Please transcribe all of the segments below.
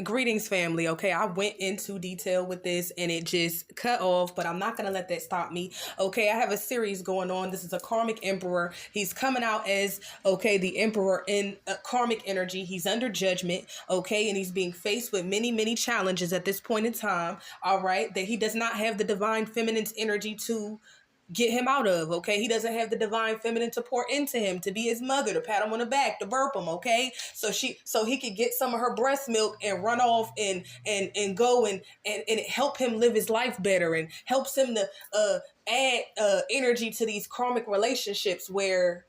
Greetings, family. Okay, I went into detail with this and it just cut off, but I'm not going to let that stop me. Okay, I have a series going on. This is a karmic emperor. He's coming out as, okay, the emperor in karmic energy. He's under judgment, okay, and he's being faced with many, many challenges at this point in time, all right, that he does not have the divine feminine's energy to get him out of. Okay, he doesn't have the divine feminine to pour into him, to be his mother, to pat him on the back, to burp him. Okay, so he could get some of her breast milk and run off and go and help him live his life better, and helps him to add energy to these karmic relationships where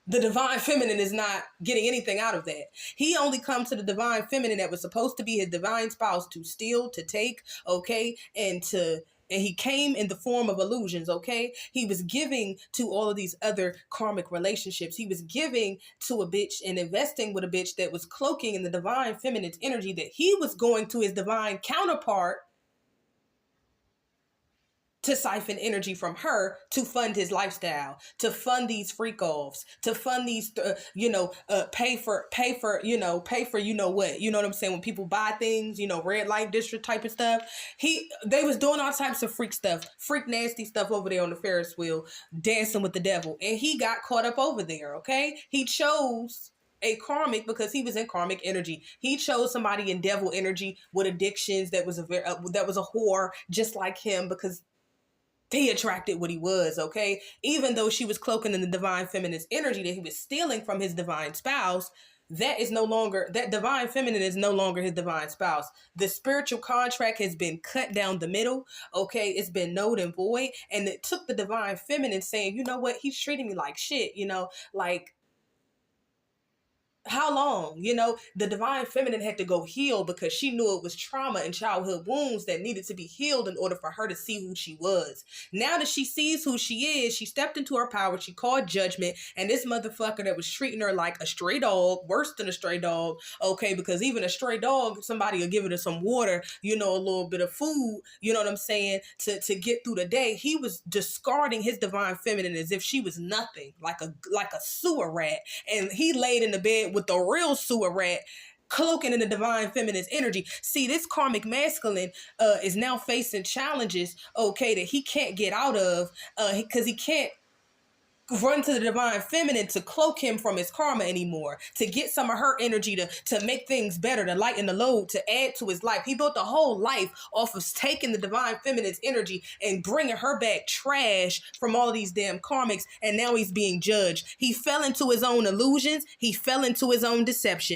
the divine feminine is not getting anything out of that. He only comes to the divine feminine that was supposed to be his divine spouse to steal, to take, okay, and he came in the form of illusions, okay? He was giving to all of these other karmic relationships. He was giving to a bitch and investing with a bitch that was cloaking in the divine feminine's energy that he was going to his divine counterpart to siphon energy from her to fund his lifestyle, to fund these freak offs, to fund these, pay for, what, you know what I'm saying? When people buy things, red light district type of stuff, they was doing all types of freak stuff, freak nasty stuff over there on the Ferris wheel, dancing with the devil. And he got caught up over there. Okay. He chose a karmic because he was in karmic energy. He chose somebody in devil energy with addictions that was a whore just like him, because he attracted what he was, okay? Even though she was cloaking in the divine feminine's energy that he was stealing from his divine spouse, that divine feminine is no longer his divine spouse. The spiritual contract has been cut down the middle, okay? It's been null and void. And it took the divine feminine saying, you know what? He's treating me like shit, like, how long? The divine feminine had to go heal because she knew it was trauma and childhood wounds that needed to be healed in order for her to see who she was. Now that she sees who she is, she stepped into her power. She called judgment. And this motherfucker that was treating her like a stray dog, worse than a stray dog, okay, because even a stray dog, somebody will give it some water, a little bit of food, you know what I'm saying, to get through the day. He was discarding his divine feminine as if she was nothing, like a sewer rat. And he laid in the bed with the real sewer rat, cloaking in the divine feminine's energy. See, this karmic masculine is now facing challenges, okay, that he can't get out of because he can't run to the divine feminine to cloak him from his karma anymore, to get some of her energy to make things better, to lighten the load, to add to his life. He built a whole life off of taking the divine feminine's energy and bringing her back trash from all of these damn karmics, and now he's being judged. He fell into his own illusions. He fell into his own deception.